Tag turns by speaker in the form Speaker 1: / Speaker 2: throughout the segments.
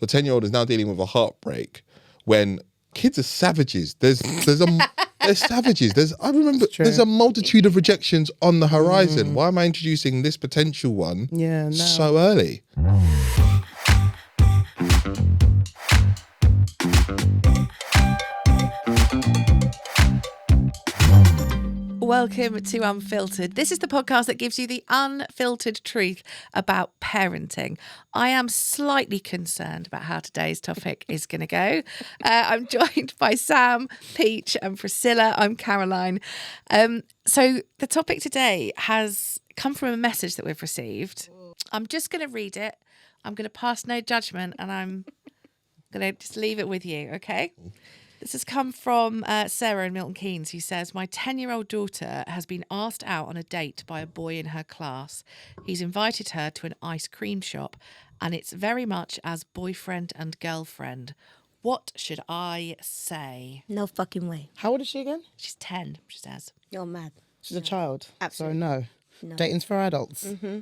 Speaker 1: your 10-year-old is now dealing with a heartbreak when kids are savages. There's savages. I remember there's a multitude of rejections on the horizon. Why am I introducing this potential one so early?
Speaker 2: Welcome to Unfiltered. This is the podcast that gives you the unfiltered truth about parenting. I am slightly concerned about how today's topic is going to go. I'm joined by Sam, Peach and Priscilla. I'm Caroline. So the topic today has come from a message that we've received. I'm just going to read it. I'm going to pass no judgment and I'm going to just leave it with you, okay? This has come from Sarah in Milton Keynes, who says, my 10-year-old daughter has been asked out on a date by a boy in her class. He's invited her to an ice cream shop, and it's very much as boyfriend and girlfriend. What should I say?
Speaker 3: No fucking way.
Speaker 4: How old is she again?
Speaker 2: She's 10, she says.
Speaker 3: You're mad.
Speaker 4: She's a child.
Speaker 3: Absolutely.
Speaker 4: So no. Dating's for adults.
Speaker 3: Mm-hmm.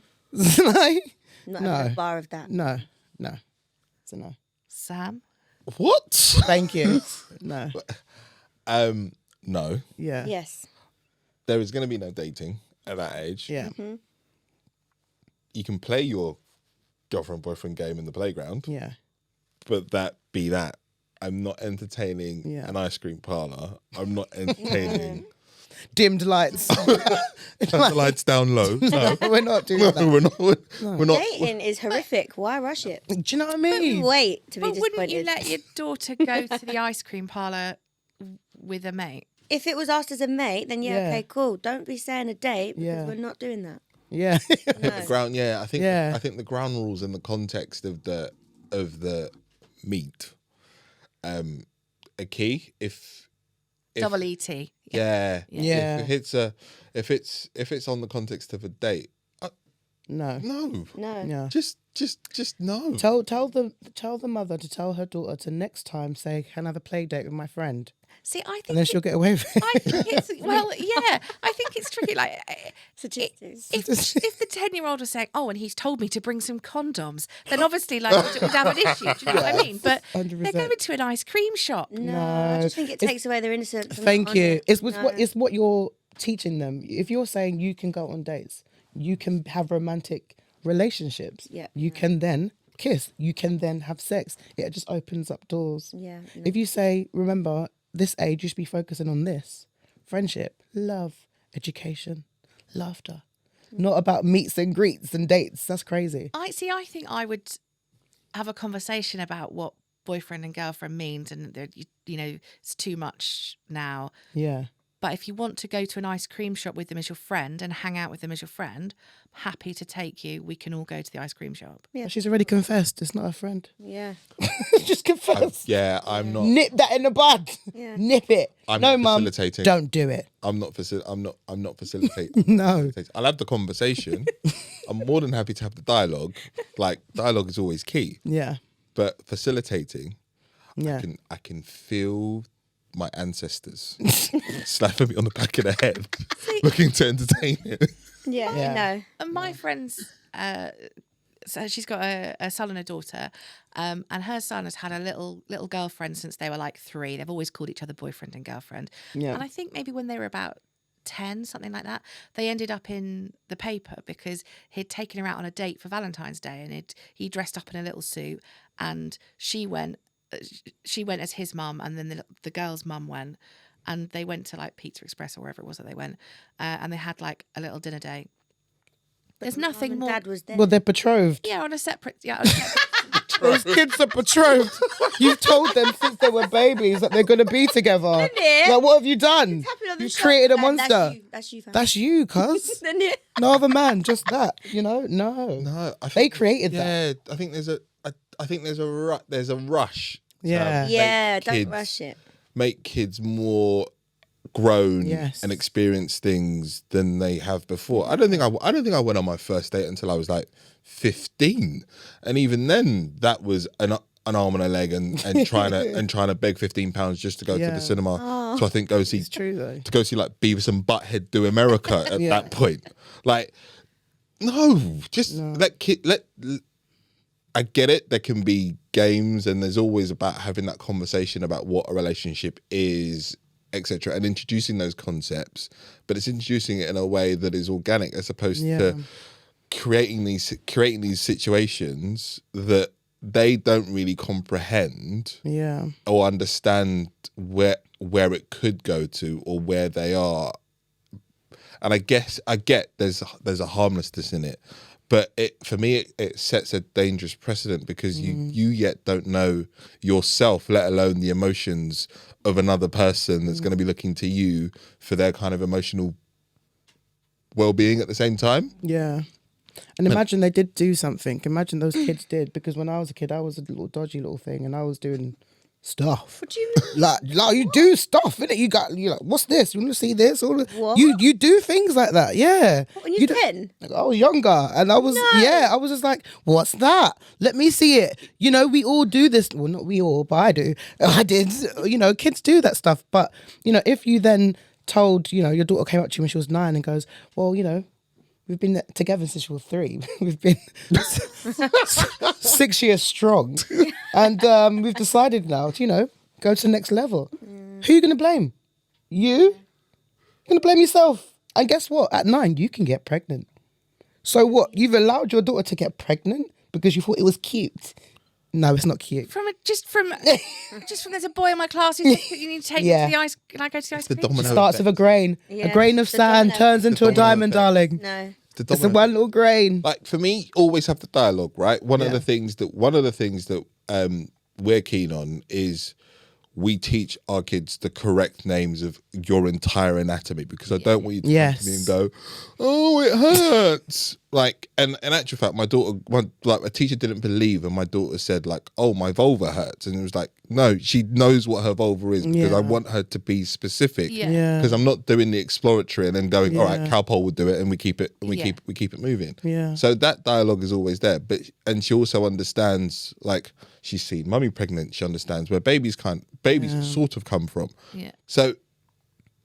Speaker 4: Like,
Speaker 3: Not
Speaker 4: no.
Speaker 3: a bar of that.
Speaker 4: No. It's a no.
Speaker 2: Sam?
Speaker 1: What?
Speaker 4: Thank you. No.
Speaker 1: No.
Speaker 4: Yeah.
Speaker 3: Yes.
Speaker 1: There is going to be no dating at that age.
Speaker 4: Yeah.
Speaker 3: Mm-hmm.
Speaker 1: You can play your girlfriend-boyfriend game in the playground,
Speaker 4: Yeah.
Speaker 1: but that. I'm not entertaining an ice cream parlour. I'm not entertaining...
Speaker 4: Dimmed lights.
Speaker 1: Turn the lights down low. No.
Speaker 4: We're not doing that.
Speaker 1: We're not.
Speaker 3: Dating is horrific. Why rush it?
Speaker 4: Do you know what I mean?
Speaker 3: Wait to be
Speaker 2: But
Speaker 3: disappointed.
Speaker 2: wouldn't you let your daughter go to the ice cream parlour with a mate?
Speaker 3: If it was asked as a mate, then
Speaker 4: Yeah.
Speaker 3: okay, cool. Don't be saying a date because
Speaker 4: Yeah.
Speaker 3: we're not doing that.
Speaker 4: Yeah.
Speaker 3: No.
Speaker 1: The ground, I think.
Speaker 4: Yeah.
Speaker 1: I think the ground rules in the context of the meet, are key. If
Speaker 2: Double ET.
Speaker 1: yeah.
Speaker 4: Yeah.
Speaker 1: If it's on the context of a date,
Speaker 4: No.
Speaker 1: no,
Speaker 4: Yeah.
Speaker 1: just no.
Speaker 4: Tell the mother to tell her daughter to next time say, can I have a play date with my friend?
Speaker 2: See, I think
Speaker 4: And then she'll get away with it.
Speaker 2: I think it's I think it's tricky. Like,
Speaker 3: Statistics.
Speaker 2: if the 10-year-old was saying, "Oh, and he's told me to bring some condoms," then obviously, like, we'd have an issue. Do you know what I mean? But
Speaker 4: 100%.
Speaker 2: they're going to an ice cream shop.
Speaker 3: No, I just think it takes away their innocence. I'm
Speaker 4: Thank
Speaker 3: not
Speaker 4: you.
Speaker 3: on it.
Speaker 4: It's what you're teaching them. If you're saying you can go on dates, you can have romantic relationships.
Speaker 3: Yeah.
Speaker 4: You can then kiss. You can then have sex. It just opens up doors.
Speaker 3: Yeah. No.
Speaker 4: If you say, remember, this age you should be focusing on this: friendship, love, education, laughter. Not about meets and greets and dates. That's crazy.
Speaker 2: I think I would have a conversation about what boyfriend and girlfriend means, and it's too much now.
Speaker 4: Yeah.
Speaker 2: But if you want to go to an ice cream shop with them as your friend and hang out with them as your friend, I'm happy to take you. We can all go to the ice cream shop.
Speaker 3: Yeah.
Speaker 4: She's already confessed. It's not a friend.
Speaker 3: Yeah.
Speaker 4: Just confess.
Speaker 1: I'm not.
Speaker 4: Nip that in the bud.
Speaker 3: Yeah.
Speaker 4: Nip it.
Speaker 1: I'm
Speaker 4: no,
Speaker 1: not
Speaker 4: mum.
Speaker 1: facilitating.
Speaker 4: Don't do it.
Speaker 1: I'm not facilitating.
Speaker 4: No.
Speaker 1: I'll have the conversation. I'm more than happy to have the dialogue. Like, dialogue is always key.
Speaker 4: Yeah.
Speaker 1: But facilitating,
Speaker 4: Yeah.
Speaker 1: I can feel my ancestors slapping me on the back of the head, looking to entertain it.
Speaker 3: Yeah.
Speaker 4: Yeah.
Speaker 3: No.
Speaker 2: And my friends, so she's got a son and a daughter, and her son has had a little girlfriend since they were like 3. They've always called each other boyfriend and girlfriend.
Speaker 4: Yeah.
Speaker 2: And I think maybe when they were about 10, something like that, they ended up in the paper because he'd taken her out on a date for Valentine's Day, and he dressed up in a little suit, and she went as his mum, and then the girl's mum went, and they went to like Pizza Express or wherever it was that they went, and they had like a little dinner date. There's nothing
Speaker 3: Mum and
Speaker 2: more.
Speaker 3: Dad was there.
Speaker 4: Well, they're betrothed.
Speaker 2: Yeah, on a separate.
Speaker 4: Those kids are betrothed. You've told them since they were babies that they're going to be together.
Speaker 3: it?
Speaker 4: Like, what have you done?
Speaker 3: Happened on the
Speaker 4: You've
Speaker 3: shop.
Speaker 4: created a
Speaker 3: That's
Speaker 4: monster.
Speaker 3: you. That's you, fam.
Speaker 4: That's you, cuz.
Speaker 3: Isn't it?
Speaker 4: No other man, just that. No.
Speaker 1: No, I
Speaker 4: They
Speaker 1: think,
Speaker 4: created that.
Speaker 1: I think there's a rush. to
Speaker 4: Yeah.
Speaker 3: Yeah.
Speaker 1: make
Speaker 3: Don't
Speaker 1: kids-
Speaker 3: rush it.
Speaker 1: Make kids more grown
Speaker 4: Yes.
Speaker 1: and experience things than they have before. I don't think I went on my first date until I was like 15, and even then that was an arm and a leg and trying to beg £15 just to go to
Speaker 4: Yeah.
Speaker 1: the cinema. So I think go see
Speaker 4: It's true though.
Speaker 1: to go see like Beavis and Butthead Do America at
Speaker 4: Yeah.
Speaker 1: that point. Like, no, just let I get it. There can be games, and there's always about having that conversation about what a relationship is, etc., and introducing those concepts, but it's introducing it in a way that is organic as opposed to creating these situations that they don't really comprehend or understand where it could go to or where they are. And I get there's a harmlessness in it, but for me it sets a dangerous precedent because you yet don't know yourself, let alone the emotions of another person that's going to be looking to you for their kind of emotional well-being at the same time.
Speaker 4: Yeah. And imagine they did do something. Imagine those kids did, because when I was a kid, I was a little dodgy little thing, and I was doing stuff.
Speaker 3: What do you mean?
Speaker 4: Like you do stuff, innit? You're like, what's this? You want to see this?
Speaker 3: What?
Speaker 4: You do things like that, yeah.
Speaker 3: What, when you're 10?
Speaker 4: I was younger, and I was I was just like, what's that? Let me see it. You know, we all do this. Well, not we all, but I do. I did. You know, kids do that stuff. But you know, if you then told, you know, your daughter came up to you when she was 9 and goes, well, you know, we've been together since you were 3. We've been 6 years strong. And we've decided now to, you know, go to the next level. Who are you going to blame? You? You're going to blame yourself. And guess what? At 9, you can get pregnant. So what? You've allowed your daughter to get pregnant because you thought it was cute. No, it's not cute.
Speaker 2: Just from there's a boy in my class who said you need to take me to the ice. Can I go to the ice cream?
Speaker 1: domino
Speaker 4: Starts
Speaker 1: effect.
Speaker 4: with a grain.
Speaker 3: Yeah.
Speaker 4: A grain of
Speaker 3: The
Speaker 4: sand
Speaker 3: domino
Speaker 4: turns into a
Speaker 1: domino
Speaker 4: diamond,
Speaker 1: effect.
Speaker 4: darling.
Speaker 3: No.
Speaker 4: It's a one little grain.
Speaker 1: Like for me, always have the dialogue, right? One of the things that we're keen on is we teach our kids the correct names of your entire anatomy, because I don't want you to come to me and go, oh, it hurts. Like, and in actual fact, my daughter, a teacher didn't believe, and my daughter said like, oh, my vulva hurts. And it was like, no, she knows what her vulva is, because I want her to be specific.
Speaker 2: Yeah.
Speaker 1: Because I'm not doing the exploratory and then going, all right, Calpol would do it, and we keep it, we keep it moving.
Speaker 4: Yeah.
Speaker 1: So that dialogue is always there, and she also understands, like, she's seen mummy pregnant. She understands where babies sort of come from.
Speaker 2: Yeah.
Speaker 1: So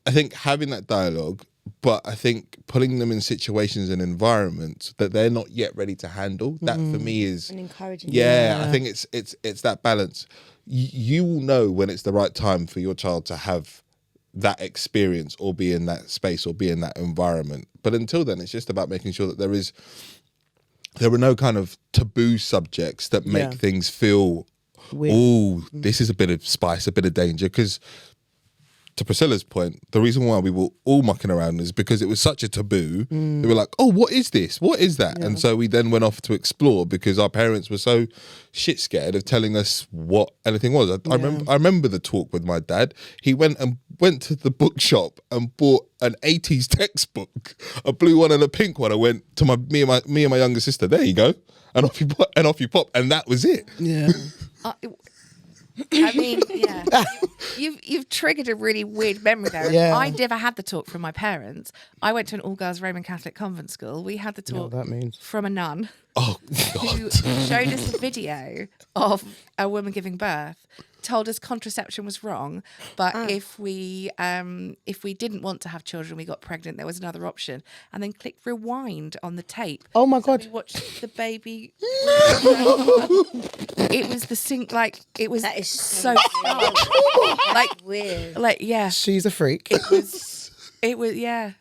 Speaker 1: I think having that dialogue, but I think putting them in situations and environments that they're not yet ready to handle, that for me is
Speaker 3: And encouraging.
Speaker 1: yeah, I think it's that balance. You will know when it's the right time for your child to have that experience or be in that space or be in that environment. But until then, it's just about making sure that there are no kind of taboo subjects that make things feel, oh, this is a bit of spice, a bit of danger. Because to Priscilla's point, the reason why we were all mucking around is because it was such a taboo. They were like, oh, what is this? What is that? And so we then went off to explore because our parents were so shit scared of telling us what anything was. I remember the talk with my dad. He went to the bookshop and bought an 80s textbook, a blue one and a pink one. I went to me and my younger sister. There you go, and off you pop, and that was it.
Speaker 4: Yeah.
Speaker 2: I mean, yeah, you've triggered a really weird memory there.
Speaker 4: Yeah.
Speaker 2: I never had the talk from my parents. I went to an all-girls Roman Catholic convent school. We had the talk
Speaker 4: that means.
Speaker 2: from a nun
Speaker 1: Oh
Speaker 2: who
Speaker 1: God.
Speaker 2: showed us a video of a woman giving birth, told us contraception was wrong, but if we didn't want to have children, we got pregnant, there was another option, and then clicked rewind on the tape.
Speaker 4: Oh my God.
Speaker 2: We watched the baby. It was the sync, like it was.
Speaker 3: That is
Speaker 2: so
Speaker 3: weird.
Speaker 2: like
Speaker 3: Weird.
Speaker 2: like yeah.
Speaker 4: She's a freak.
Speaker 2: It was yeah.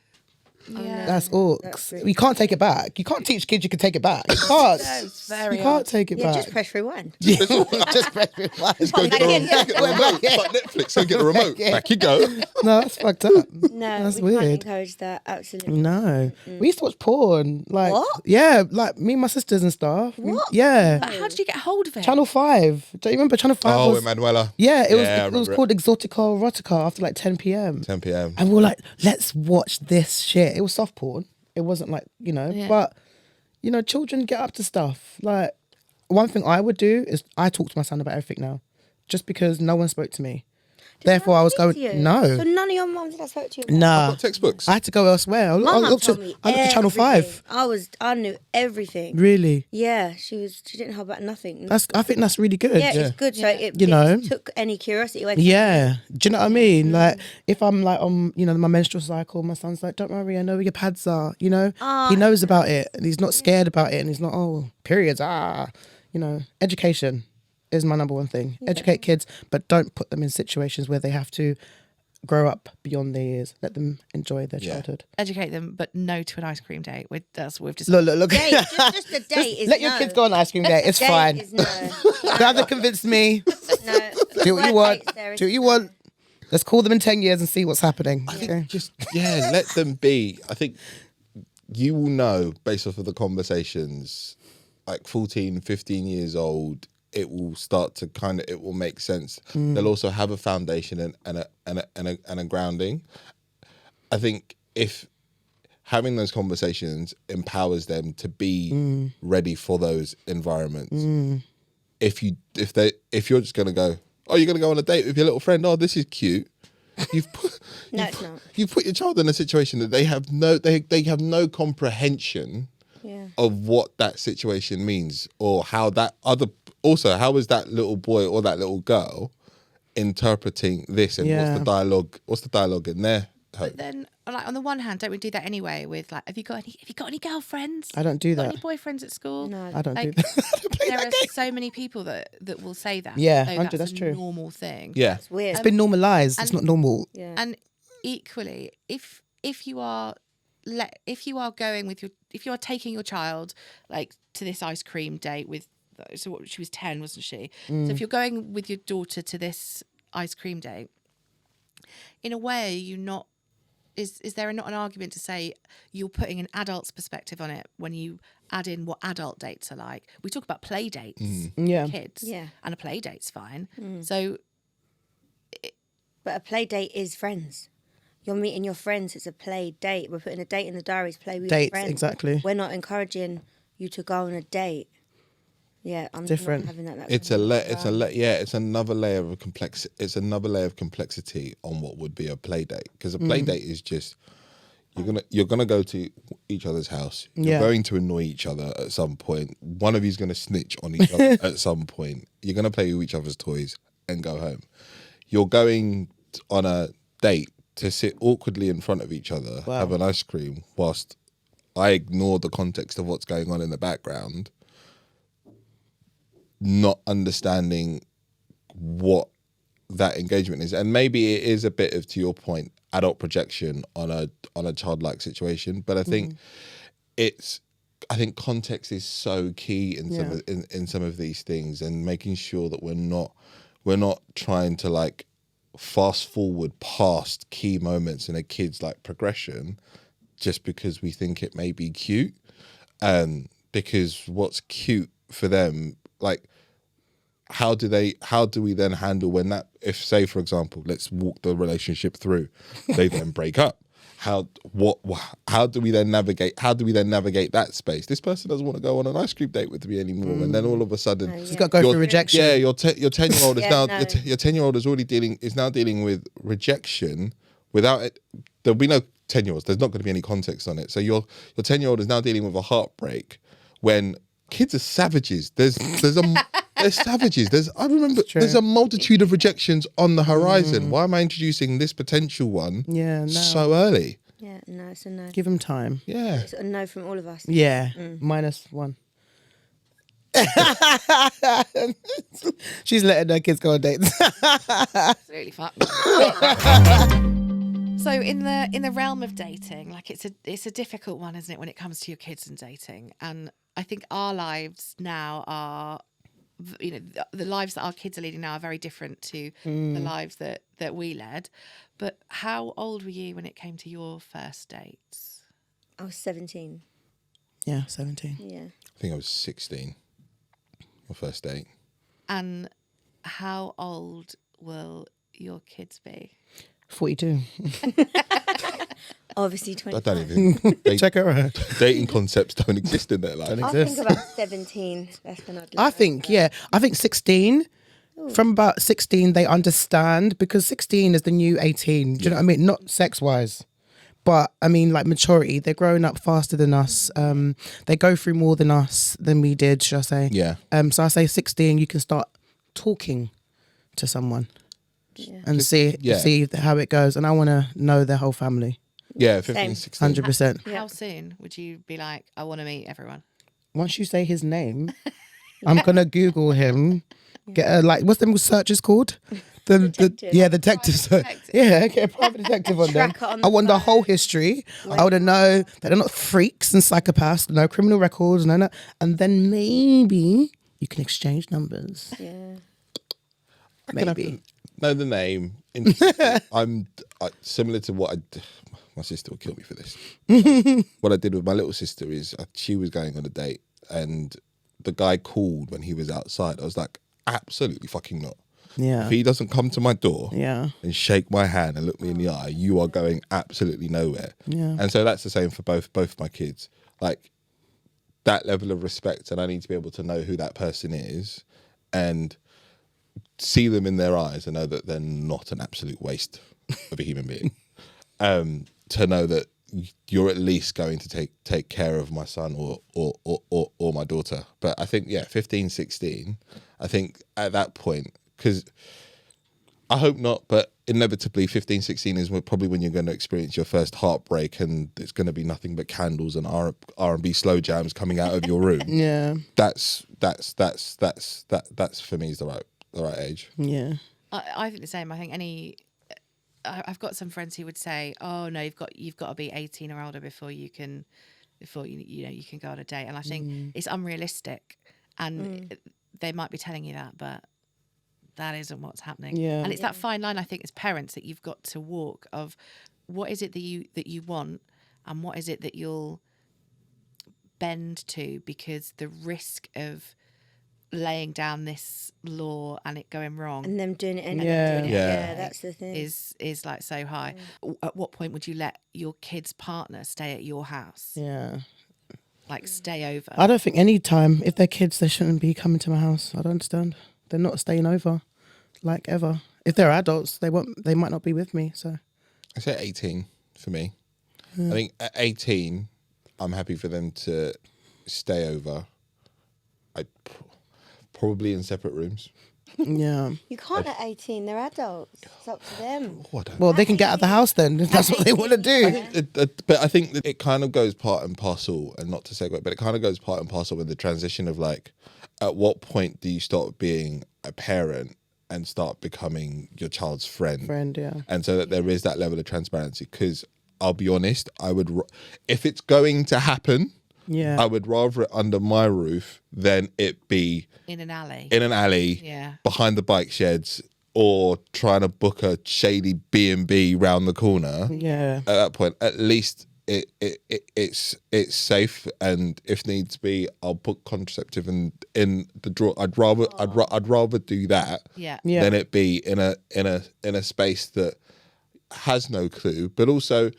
Speaker 2: Yeah.
Speaker 4: That's orcs. You can't take it back. You can't teach kids you can take it back. You can't.
Speaker 2: That's very
Speaker 4: You can't
Speaker 2: odd.
Speaker 4: take it
Speaker 3: Yeah,
Speaker 4: back.
Speaker 3: just press rewind.
Speaker 4: Just press rewind.
Speaker 1: Go get the remote. It's like Netflix. Go get the remote. Back you go.
Speaker 4: No, that's fucked up.
Speaker 3: No,
Speaker 4: That's
Speaker 3: we can't
Speaker 4: weird.
Speaker 3: encourage that. Absolutely.
Speaker 4: No. We used to watch porn. Like,
Speaker 3: What?
Speaker 4: yeah, like me and my sisters and stuff.
Speaker 3: What?
Speaker 4: Yeah.
Speaker 2: But how did you get hold of it?
Speaker 4: Channel 5. Do you remember Channel 5?
Speaker 1: Oh,
Speaker 4: was,
Speaker 1: Emanuela.
Speaker 4: yeah, it
Speaker 1: I
Speaker 4: was
Speaker 1: remember
Speaker 4: called Exotica Erotica after like 10 p.m.
Speaker 1: 10 p.m.
Speaker 4: And we were like, let's watch this shit. It was soft porn. It wasn't like, you know, but, you know, children get up to stuff. Like, one thing I would do is I talk to my son about everything now, just because no one spoke to me. Therefore, I was going,
Speaker 3: So
Speaker 4: no.
Speaker 3: none of your mums that spoke to you about
Speaker 4: Nah.
Speaker 1: Got textbooks.
Speaker 4: I had to go elsewhere. I
Speaker 3: My mum
Speaker 4: looked
Speaker 3: told
Speaker 4: at
Speaker 3: me
Speaker 4: Channel 5.
Speaker 3: everything. I knew everything.
Speaker 4: Really?
Speaker 3: Yeah, she didn't hold back nothing.
Speaker 4: I think that's really good.
Speaker 3: Yeah, it's good. So it,
Speaker 4: You know?
Speaker 3: took any curiosity away from
Speaker 4: Yeah. Do you know what I mean? Like, if I'm like on, you know, my menstrual cycle, my son's like, don't worry, I know where your pads are. You know, he knows about it and he's not scared about it and he's not, oh, periods, you know, education is my number one thing. Educate kids, but don't put them in situations where they have to grow up beyond their years. Let them enjoy their childhood.
Speaker 2: Educate them, but no to an ice cream date. We've just
Speaker 4: Look.
Speaker 3: Date, just a date is
Speaker 4: Let your
Speaker 3: no.
Speaker 4: kids go on an ice cream date. It's
Speaker 3: Date
Speaker 4: fine.
Speaker 3: is no.
Speaker 4: You don't have to convince me.
Speaker 3: No.
Speaker 4: Do what you want.
Speaker 3: Dates there is
Speaker 4: Do what you
Speaker 3: no.
Speaker 4: want. Let's call them in 10 years and see what's happening.
Speaker 1: I think let them be. I think you will know based off of the conversations, like 14, 15 years old, it will start to it will make sense. They'll also have a foundation and a grounding. I think if having those conversations empowers them to be ready for those environments. If you're just gonna go, oh, you're gonna go on a date with your little friend, oh, this is cute.
Speaker 3: It's not.
Speaker 1: You've put your child in a situation that they have no comprehension of what that situation means, or how how is that little boy or that little girl interpreting this, and what's the dialogue in there.
Speaker 2: But then, like, on the one hand, don't we do that anyway? With like, have you got any girlfriends?
Speaker 4: I don't do
Speaker 2: Got
Speaker 4: that.
Speaker 2: any boyfriends at school?
Speaker 3: No.
Speaker 4: I don't do
Speaker 2: Like,
Speaker 4: that.
Speaker 2: there are so many people that will say that.
Speaker 4: Yeah,
Speaker 2: So
Speaker 4: 100, that's
Speaker 2: a
Speaker 4: true.
Speaker 2: normal thing.
Speaker 1: Yeah.
Speaker 3: It's weird.
Speaker 4: It's been normalised. It's not normal.
Speaker 3: Yeah.
Speaker 2: And equally, if you are going with if you are taking your child like to this ice cream date with, so what, she was 10, wasn't she? So if you're going with your daughter to this ice cream date, in a way, is there not an argument to say you're putting an adult's perspective on it when you add in what adult dates are like? We talk about play dates,
Speaker 4: Yeah.
Speaker 2: kids,
Speaker 3: Yeah.
Speaker 2: and a play date's fine. So
Speaker 3: But a play date is friends. You're meeting your friends. It's a play date. We're putting a date in the diary to play with your
Speaker 4: Dates,
Speaker 3: friends.
Speaker 4: exactly.
Speaker 3: We're not encouraging you to go on a date. Yeah, I'm
Speaker 4: Different.
Speaker 3: Not having that.
Speaker 1: It's another layer of complexity. It's another layer of complexity on what would be a play date, because a play date is just you're gonna go to each other's house. You're going to annoy each other at some point. One of you's gonna snitch on each other at some point. You're gonna play with each other's toys and go home. You're going on a date to sit awkwardly in front of each other, have an ice cream, whilst I ignore the context of what's going on in the background, not understanding what that engagement is. And maybe it is a bit of, to your point, adult projection on a childlike situation, but I think I think context is so key in some of these things, and making sure that we're not trying to like fast forward past key moments in a kid's like progression just because we think it may be cute, because what's cute for them, like how do we then handle when that, if say for example, let's walk the relationship through, they then break up, how do we then navigate that space? This person doesn't want to go on an ice cream date with me anymore, and then all of a sudden
Speaker 4: She's got to go through rejection.
Speaker 1: yeah, your 10-year-old is
Speaker 3: Yeah,
Speaker 1: now
Speaker 3: no.
Speaker 1: your 10-year-old is now dealing with rejection without it. There'll be no 10-year-olds. There's not going to be any context on it. So your 10-year-old is now dealing with a heartbreak when kids are savages. They're savages. There's a multitude of rejections on the horizon. Why am I introducing this potential one so early?
Speaker 3: Yeah, no, it's a no.
Speaker 4: Give them time.
Speaker 1: Yeah.
Speaker 3: It's a no from all of us.
Speaker 4: Yeah. -1. She's letting her kids go on dates.
Speaker 2: it's really fucked. So in the realm of dating, like it's a difficult one, isn't it, when it comes to your kids and dating? And I think our lives now are, you know, the lives that our kids are leading now are very different to the lives that we led. But how old were you when it came to your first dates?
Speaker 3: I was 17.
Speaker 4: Yeah, 17.
Speaker 3: Yeah.
Speaker 1: I think I was 16. My first date.
Speaker 2: And how old will your kids be?
Speaker 4: 42.
Speaker 3: Obviously
Speaker 1: I
Speaker 3: 25.
Speaker 1: don't even
Speaker 4: Check her out.
Speaker 1: dating concepts don't exist in their life.
Speaker 3: I think about 17. That's when I'd
Speaker 4: I think 16. From about 16, they understand, because 16 is the new 18. Do you know what I mean? Not sex-wise, but I mean like maturity. They're growing up faster than us. They go through more than us, than we did, should I say.
Speaker 1: Yeah.
Speaker 4: So I say 16, you can start talking to someone and see how it goes. And I want to know their whole family.
Speaker 1: Yeah, 15,
Speaker 3: Same.
Speaker 1: 16.
Speaker 4: 100%.
Speaker 2: How soon would you be like, I want to meet everyone?
Speaker 4: Once you say his name, I'm going to Google him Get a, like, what's them searches called?
Speaker 3: Detective.
Speaker 4: Detective.
Speaker 2: detective.
Speaker 4: Yeah, get a private detective on them.
Speaker 3: Tracker on
Speaker 4: I
Speaker 3: the
Speaker 4: want the
Speaker 3: phone.
Speaker 4: whole history. I want to know that they're not freaks and psychopaths, no criminal records, no. And then maybe you can exchange numbers.
Speaker 3: Yeah.
Speaker 1: I can have
Speaker 4: Maybe.
Speaker 1: to know the name. I'm similar to what my sister will kill me for this. What I did with my little sister is she was going on a date and the guy called when he was outside. I was like, absolutely fucking not.
Speaker 4: Yeah.
Speaker 1: If he doesn't come to my door
Speaker 4: Yeah.
Speaker 1: and shake my hand and look me in the eye, you are going absolutely nowhere.
Speaker 4: Yeah.
Speaker 1: And so that's the same for both my kids. Like that level of respect, and I need to be able to know who that person is and see them in their eyes and know that they're not an absolute waste of a human being. To know that you're at least going to take care of my son or my daughter. But I think 15, 16, I think at that point, because I hope not, but inevitably 15, 16 is probably when you're going to experience your first heartbreak, and it's going to be nothing but candles and R&B slow jams coming out of your room.
Speaker 4: Yeah.
Speaker 1: That's for me is the right age.
Speaker 4: Yeah.
Speaker 2: I think the same. I think I've got some friends who would say, "Oh no, you've got to be 18 or older before you can go on a date." And I think it's unrealistic, and they might be telling you that, but that isn't what's happening.
Speaker 4: Yeah.
Speaker 2: And it's that fine line, I think, as parents that you've got to walk of what is it that you want and what is it that you'll bend to, because the risk of laying down this law and it going wrong
Speaker 3: And them doing it anyway.
Speaker 4: Yeah.
Speaker 3: Yeah, that's the thing.
Speaker 2: is like so high. At what point would you let your kid's partner stay at your house?
Speaker 4: Yeah.
Speaker 2: Like stay over?
Speaker 4: I don't think any time, if they're kids, they shouldn't be coming to my house. I don't understand. They're not staying over, like, ever. If they're adults, they might not be with me. So
Speaker 1: I say 18 for me. I think at 18, I'm happy for them to stay over. Probably in separate rooms.
Speaker 4: yeah.
Speaker 3: You can't at 18. They're adults. It's up to them.
Speaker 4: Well, they can get out of the house then if that's what they want to do.
Speaker 1: But I think that it kind of goes part and parcel, and not to segue, but it kind of goes part and parcel with the transition of like, at what point do you start being a parent and start becoming your child's friend?
Speaker 4: Yeah.
Speaker 1: And so that there is that level of transparency. Because I'll be honest, if it's going to happen,
Speaker 4: Yeah.
Speaker 1: I would rather it under my roof than it be
Speaker 2: in an alley. Yeah.
Speaker 1: behind the bike sheds, or trying to book a shady B&B round the corner.
Speaker 4: Yeah.
Speaker 1: At that point, at least it's safe, and if needs be, I'll put contraceptive in the drawer. I'd rather do that
Speaker 2: Yeah.
Speaker 4: Yeah.
Speaker 1: than it be in a space that has no clue, but also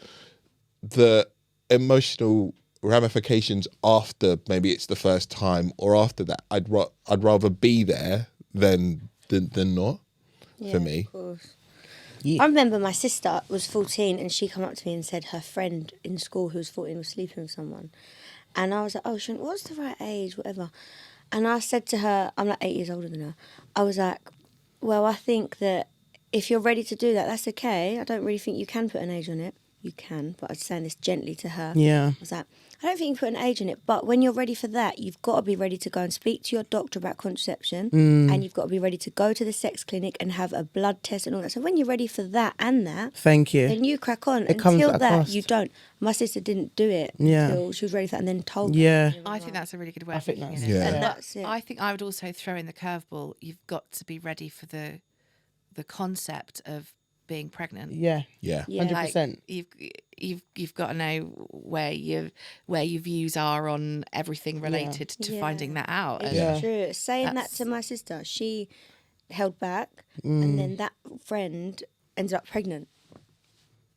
Speaker 1: the emotional ramifications after maybe it's the first time or after that. I'd rather be there than not. For me,
Speaker 3: Of course.
Speaker 4: Yeah.
Speaker 3: I remember my sister was 14 and she came up to me and said her friend in school who was 14 was sleeping with someone. And I was like, oh, Sharon, what's the right age, whatever? And I said to her, I'm like 8 years older than her. I was like, well, I think that if you're ready to do that, that's okay. I don't really think you can put an age on it. You can, but I'd saying this gently to her.
Speaker 4: Yeah.
Speaker 3: I was like, I don't think you can put an age on it, but when you're ready for that, you've got to be ready to go and speak to your doctor about contraception, and you've got to be ready to go to the sex clinic and have a blood test and all that. So when you're ready for that and that,
Speaker 4: Thank you.
Speaker 3: then you crack on.
Speaker 4: It comes
Speaker 3: Until
Speaker 4: at a
Speaker 3: that,
Speaker 4: cost.
Speaker 3: you don't. My sister didn't do it
Speaker 4: Yeah.
Speaker 3: until she was ready for that and then told me.
Speaker 4: Yeah.
Speaker 2: I think that's a really good way
Speaker 4: I
Speaker 2: of
Speaker 4: think
Speaker 2: looking
Speaker 4: that's-
Speaker 2: at it.
Speaker 1: Yeah.
Speaker 2: But
Speaker 3: That's it.
Speaker 2: I think I would also throw in the curveball. You've got to be ready for the concept of being pregnant.
Speaker 4: Yeah.
Speaker 1: yeah.
Speaker 3: Yeah.
Speaker 4: 100%.
Speaker 2: You've got to know where your views are on everything related to
Speaker 3: Yeah.
Speaker 2: finding that out.
Speaker 3: It's
Speaker 2: And
Speaker 1: Yeah.
Speaker 3: true. Saying that
Speaker 2: That's-
Speaker 3: to my sister, she held back, and then that friend ended up pregnant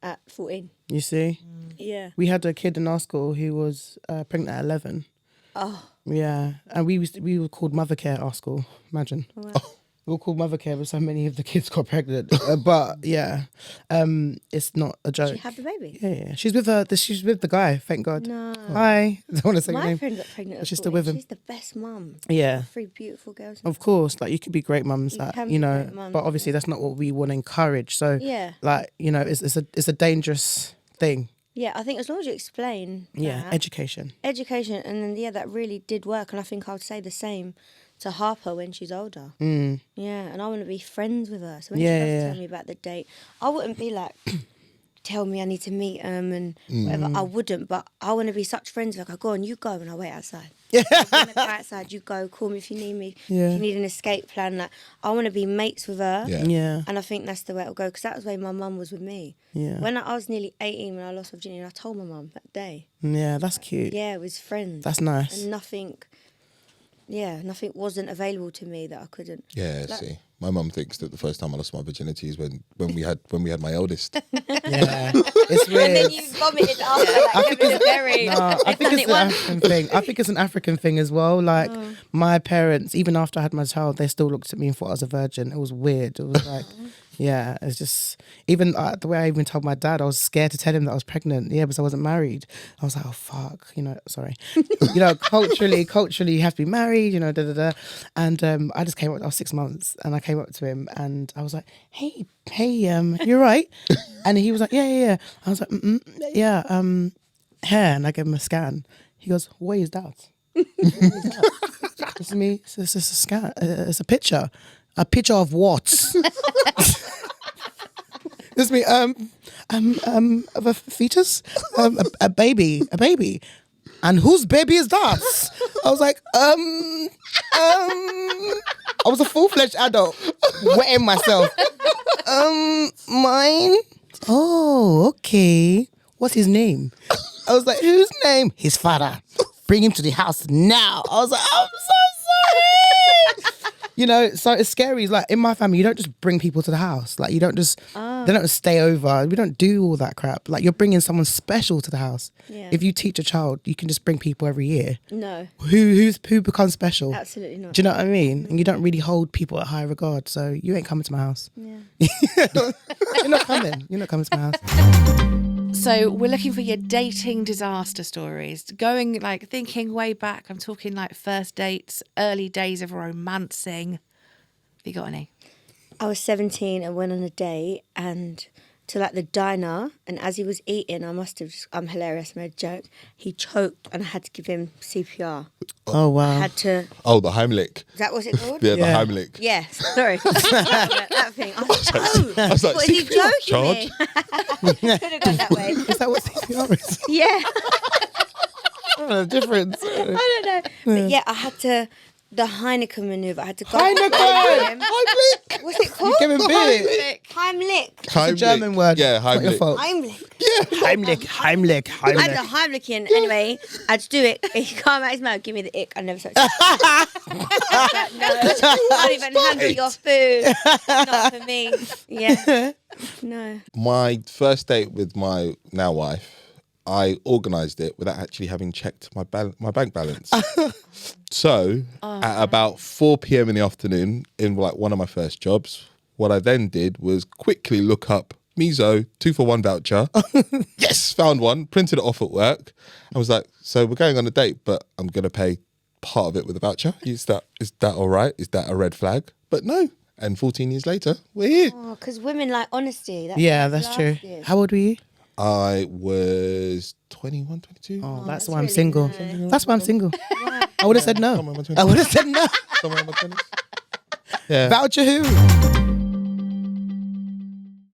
Speaker 3: at 14.
Speaker 4: You see,
Speaker 3: Yeah.
Speaker 4: we had a kid in our school who was pregnant at 11.
Speaker 3: Oh,
Speaker 4: Yeah, and we were called Mother Care at our school. Imagine. We were called Mother Care, but so many of the kids got pregnant. But yeah, it's not a joke.
Speaker 3: she had the baby.
Speaker 4: Yeah. She's with She's with the guy. Thank God.
Speaker 3: No.
Speaker 4: Hi. I don't want to say your
Speaker 3: My
Speaker 4: name.
Speaker 3: friend got pregnant at
Speaker 4: She's still
Speaker 3: 14.
Speaker 4: with him.
Speaker 3: She's the best mum.
Speaker 4: Yeah.
Speaker 3: 3 beautiful girls.
Speaker 4: Of course, like you could be great mums,
Speaker 3: You
Speaker 4: that
Speaker 3: can
Speaker 4: you
Speaker 3: be
Speaker 4: know,
Speaker 3: great mums,
Speaker 4: but obviously that's not what we want to encourage. So
Speaker 3: Yeah.
Speaker 4: like it's a dangerous thing.
Speaker 3: Yeah, I think as long as you explain
Speaker 4: Yeah,
Speaker 3: that,
Speaker 4: education.
Speaker 3: education, and then that really did work, and I think I would say the same to Harper when she's older.
Speaker 4: Mm.
Speaker 3: Yeah, and I want to be friends with her. So when
Speaker 4: Yeah,
Speaker 3: she does
Speaker 4: yeah.
Speaker 3: tell me about the date, I wouldn't be like, tell me I need to meet him and whatever. I wouldn't, but I want to be such friends. Like, I go on, you go, and I wait outside. I'm gonna go outside, you go, call me if you need me.
Speaker 4: Yeah.
Speaker 3: If you need an escape plan, like I want to be mates with her.
Speaker 1: Yeah.
Speaker 4: Yeah.
Speaker 3: And I think that's the way it'll go, because that was the way my mum was with me.
Speaker 4: Yeah.
Speaker 3: When I was nearly 18, when I lost my virginity, and I told my mum that day.
Speaker 4: Yeah, that's cute.
Speaker 3: Yeah, it was friends.
Speaker 4: That's nice.
Speaker 3: And nothing wasn't available to me that I couldn't.
Speaker 1: Yeah,
Speaker 3: Like-
Speaker 1: see. My mum thinks that the first time I lost my virginity is when we had my eldest.
Speaker 4: Yeah, it's weird.
Speaker 3: And then you vomited after, like Kevin and Berry.
Speaker 4: No, I think it's an African thing. I think it's an African thing as well. Like my parents, even after I had my child, they still looked at me and thought I was a virgin. It was weird. It was like, yeah, it's just even the way I even told my dad, I was scared to tell him that I was pregnant. Yeah, because I wasn't married. I was like, oh fuck, sorry. Culturally, you have to be married. And I just came up. I was 6 months, and I came up to him, and I was like, hey, you're right. And he was like, yeah. I was like, yeah, hair, and I gave him a scan. He goes, what is that? It's me. It's a scan. It's a picture. A picture of what? It's me. Of a fetus, a baby. And whose baby is that? I was like, I was a full-fledged adult, wetting myself. Mine. Oh, okay. What's his name? I was like, whose name? His father. Bring him to the house now. I was like, I'm so sorry. So it's scary. It's like in my family, you don't just bring people to the house. Like you don't just, they don't just stay over. We don't do all that crap. Like you're bringing someone special to the house.
Speaker 3: Yeah.
Speaker 4: If you teach a child, you can just bring people every year.
Speaker 3: No,
Speaker 4: Who becomes special?
Speaker 3: absolutely not.
Speaker 4: Do you know what I mean? And you don't really hold people at high regard. So you ain't coming to my house.
Speaker 3: Yeah.
Speaker 4: You're not coming. You're not coming to my house.
Speaker 2: So we're looking for your dating disaster stories. Thinking way back. I'm talking like first dates, early days of romancing. Have you got any?
Speaker 3: I was 17 and went on a date and to like the diner, and as he was eating, I'm hilarious, I made a joke. He choked and I had to give him CPR.
Speaker 4: Oh, wow.
Speaker 3: I had to.
Speaker 1: Oh, the Heimlich.
Speaker 3: Is that what's it called?
Speaker 1: Yeah,
Speaker 4: Yeah.
Speaker 1: the Heimlich.
Speaker 3: Yeah, sorry. that thing. I was like, oh,
Speaker 1: I was like,
Speaker 3: what, is he
Speaker 1: CPR
Speaker 3: joking me? Could have gone that way.
Speaker 4: Is that what CPR is?
Speaker 3: Yeah,
Speaker 4: I don't know the difference.
Speaker 3: I don't know. But yeah, I had to, the Heineken maneuver, I had to go.
Speaker 4: Heineken!
Speaker 1: Heimlich.
Speaker 3: What's it called?
Speaker 4: Give him big.
Speaker 3: Heimlich.
Speaker 4: It's a German word.
Speaker 1: Yeah,
Speaker 4: It's not your
Speaker 1: Heimlich.
Speaker 4: fault.
Speaker 3: Heimlich.
Speaker 4: Heimlich.
Speaker 3: I had the Heimlichen. Anyway, I'd do it. He come out his mouth, give me the ick. I never said that. No, don't even handle your food. Not for me. Yeah. No.
Speaker 1: My first date with my now wife, I organised it without actually having checked my bank balance. So at about 4 p.m. in the afternoon, in like one of my first jobs, what I then did was quickly look up Miso 2-for-1 voucher. Yes, found one, printed it off at work. I was like, so we're going on a date, but I'm going to pay part of it with a voucher. Is that all right? Is that a red flag? But no. And 14 years later, we're here.
Speaker 3: Oh, because women like honesty.
Speaker 4: Yeah, that's true. How old were you?
Speaker 1: I was 21, 22.
Speaker 4: Oh, that's
Speaker 3: that's
Speaker 4: why I'm
Speaker 3: really
Speaker 4: single.
Speaker 3: nice.
Speaker 4: That's why I'm single. I would have said no.
Speaker 1: Somewhere in my 20s.
Speaker 4: I would have said no.
Speaker 1: Somewhere in my 20s. Yeah.
Speaker 4: Voucher who?